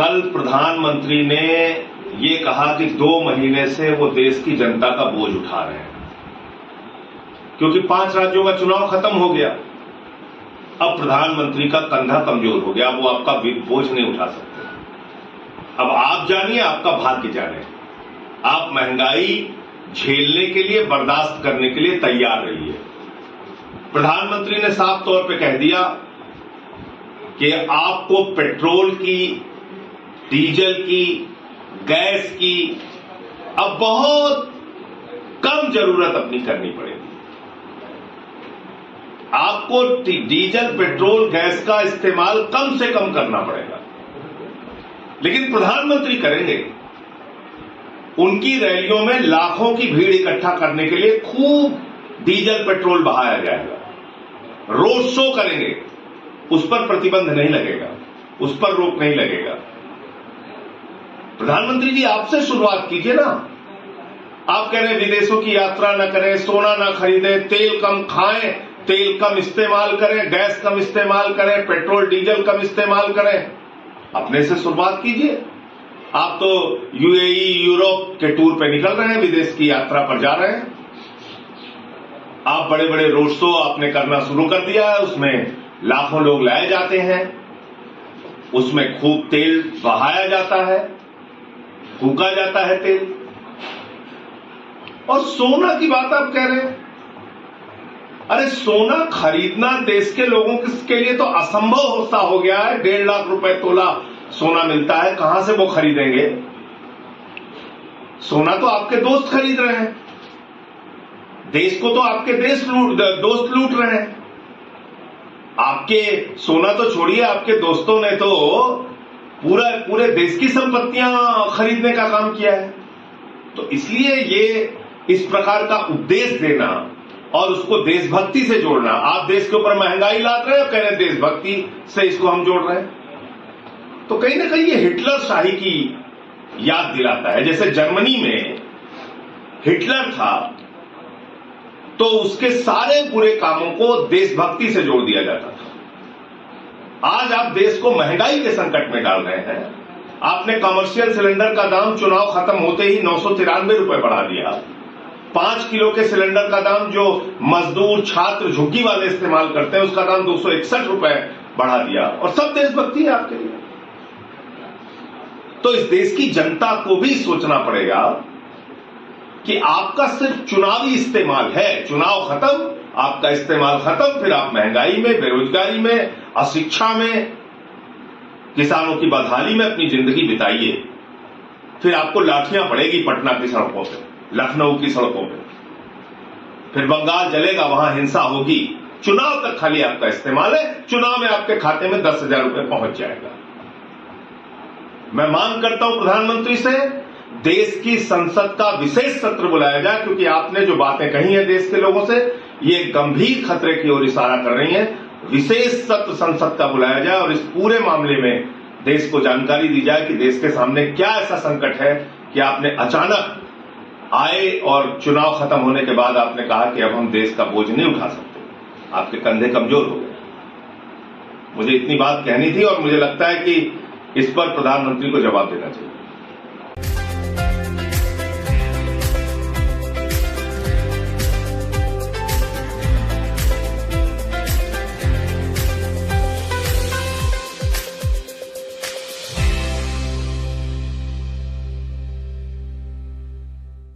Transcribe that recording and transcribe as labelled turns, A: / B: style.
A: कल प्रधानमंत्री ने ये कहा कि 2 महीने से वो देश की जनता का बोझ उठा रहे हैं, क्योंकि 5 राज्यों का चुनाव खत्म हो गया। अब प्रधानमंत्री का कंधा कमजोर हो गया, वो आपका बोझ नहीं उठा सकते। अब आप जानिए, आपका भाग्य जाने, आप महंगाई झेलने के लिए, बर्दाश्त करने के लिए तैयार रहिए। प्रधानमंत्री ने साफ तौर पे कह दिया कि आपको पेट्रोल की, डीजल की, गैस की अब बहुत कम जरूरत अपनी करनी पड़ेगी। आपको डीजल, पेट्रोल, गैस का इस्तेमाल कम से कम करना पड़ेगा, लेकिन प्रधानमंत्री करेंगे। उनकी रैलियों में लाखों की भीड़ इकट्ठा करने के लिए खूब डीजल, पेट्रोल बहाया जाएगा। रोड शो करेंगे, उस पर प्रतिबंध नहीं लगेगा, उस पर रोक नहीं लगेगा। प्रधानमंत्री जी, आपसे शुरुआत कीजिए ना। आप कह रहे हैं विदेशों की यात्रा न करें, सोना न खरीदें, तेल कम खाएं, तेल कम इस्तेमाल करें, गैस कम इस्तेमाल करें, पेट्रोल डीजल कम इस्तेमाल करें। अपने से शुरुआत कीजिए। आप तो यूएई, यूरोप के टूर पे निकल रहे हैं, विदेश की यात्रा पर जा रहे हैं। आप बड़े बड़े रोड शो आपने करना शुरू कर दिया है, उसमें लाखों लोग लाए जाते हैं, उसमें खूब तेल बहाया जाता है, फूका जाता है तेल। और सोना की बात आप कह रहे हैं। अरे सोना खरीदना देश के लोगों के लिए तो असंभव होता हो गया है। 1.5 लाख रुपए तोला सोना मिलता है, कहां से वो खरीदेंगे? सोना तो आपके दोस्त खरीद रहे हैं, देश को तो आपके दोस्त लूट रहे हैं। आपके सोना तो छोड़िए, आपके दोस्तों ने तो पूरे देश की संपत्तियां खरीदने का काम किया है। तो इसलिए ये इस प्रकार का उपदेश देना और उसको देशभक्ति से जोड़ना, आप देश के ऊपर महंगाई लाद रहे हो, कह रहे हैं देशभक्ति से इसको हम जोड़ रहे हैं, तो कहीं ना कहीं ये हिटलर शाही की याद दिलाता है। जैसे जर्मनी में हिटलर था तो उसके सारे बुरे कामों को देशभक्ति से जोड़ दिया जाता था। आज आप देश को महंगाई के संकट में डाल रहे हैं। आपने कमर्शियल सिलेंडर का दाम चुनाव खत्म होते ही 993 रुपए बढ़ा दिया। 5 किलो के सिलेंडर का दाम जो मजदूर, छात्र, झुग्गी वाले इस्तेमाल करते हैं, उसका दाम 261 रुपए बढ़ा दिया। और सब देशभक्ति है आपके लिए। तो इस देश की जनता को भी सोचना पड़ेगा कि आपका सिर्फ चुनावी इस्तेमाल है, चुनाव खत्म, आपका इस्तेमाल खत्म, फिर आप महंगाई में, बेरोजगारी में, अशिक्षा में, किसानों की बदहाली में अपनी जिंदगी बिताइए। फिर आपको लाठियां पड़ेगी पटना की सड़कों पे, लखनऊ की सड़कों पे, फिर बंगाल जलेगा, वहां हिंसा होगी। चुनाव तक खाली आपका इस्तेमाल है, चुनाव में आपके खाते में 10,000 रुपए पहुंच जाएगा। मैं मांग करता हूं प्रधानमंत्री से, देश की संसद का विशेष सत्र बुलाया जाए, क्योंकि आपने जो बातें कही हैं देश के लोगों से, ये गंभीर खतरे की ओर इशारा कर रही हैं। विशेष सत्र संसद का बुलाया जाए और इस पूरे मामले में देश को जानकारी दी जाए कि देश के सामने क्या ऐसा संकट है कि आपने अचानक आए और चुनाव खत्म होने के बाद आपने कहा कि अब हम देश का बोझ नहीं उठा सकते, आपके कंधे कमजोर हो गए। मुझे इतनी बात कहनी थी और मुझे लगता है कि इस पर प्रधानमंत्री को जवाब देना चाहिए।